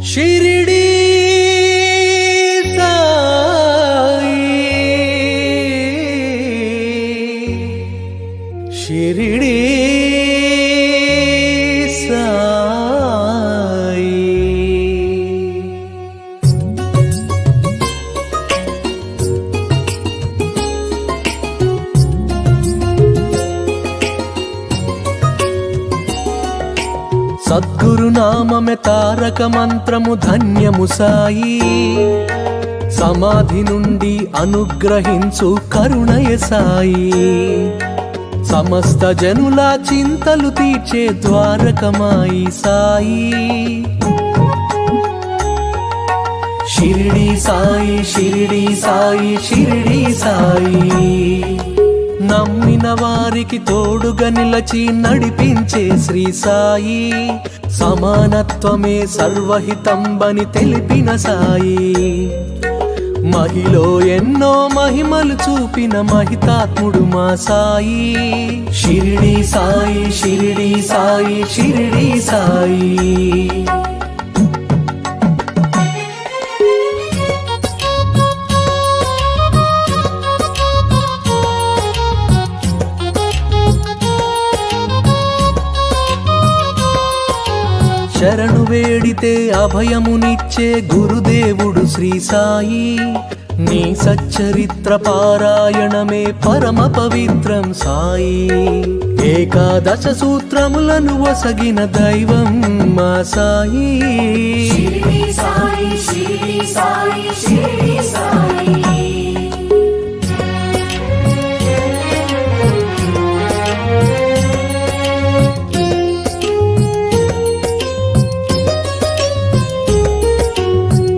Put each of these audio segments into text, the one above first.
शिरडी साई, शिरडी साई। సద్గురు నామమే తారక మంత్రము ధన్యము సాయి, సమాధి నుండి అనుగ్రహించు కరుణయ సాయి, సమస్త జనుల చింతలు తీర్చే ద్వారకమాయి సాయి। షిరిడి సాయి, షిరిడి సాయి, షిరిడి సాయి, నమ్మిన వారికి తోడుగా నిలచి నడిపించే శ్రీ సాయి, సమానత్వమే సర్వహితంబని తెలిపిన సాయి, మహిలో ఎన్నో మహిమలు చూపిన మహితాత్ముడు మా సాయి। షిరిడి సాయి, షిరిడి సాయి, షిరిడి సాయి। శరణు వేడితే అభయమునిచ్చే గురుదేవుడు శ్రీ సాయి, నీ సచ్చరిత్ర పారాయణమే పరమ పవిత్రం సాయి, ఏకాదశ సూత్రములను వసగిన దైవం మా సాయి। షిరిడి సాయి, షిరిడి సాయి, షిరిడి సాయి।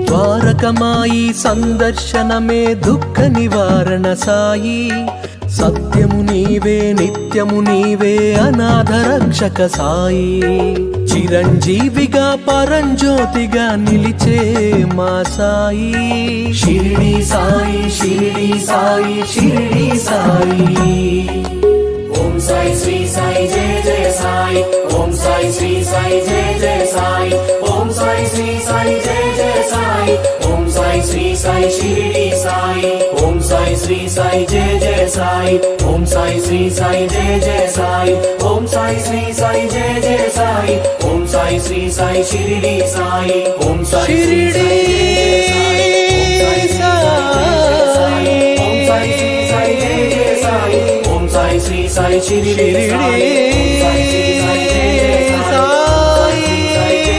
ద్వారకమాయి సందర్శనమే దుఃఖ నివారణ సాయి, సత్యము నీవే నిత్యము నీవే అనాథ రక్షక సాయి, చిరంజీవిగా పరంజ్యోతిగా నిలిచే మా సాయి। షిరిడి సాయి, షిరిడి సాయి, షిరిడి సాయి। ఓం సాయి శ్రీ సాయి జయ జయ సాయి, ఓం సాయి శ్రీ సాయి జయ జయ సాయి, ఓం సాయి శ్రీ సాయి జయ జయ సాయి, ఓం సాయి శ్రీ సాయి షిరిడి సాయి, ఓం సాయి శ్రీ సాయి జయ జయ సాయి, ఓం సాయి శ్రీ సాయి జయ జయ సాయి, ఓం సాయి శ్రీ సాయి జయ జయ సాయి, ఓం సాయి శ్రీ సాయి షిరిడి సాయి, ఓం సాయి శ్రీ సాయి శ్రీ సాయి షిరిడి సాయి, ఓం సాయి శ్రీ సాయి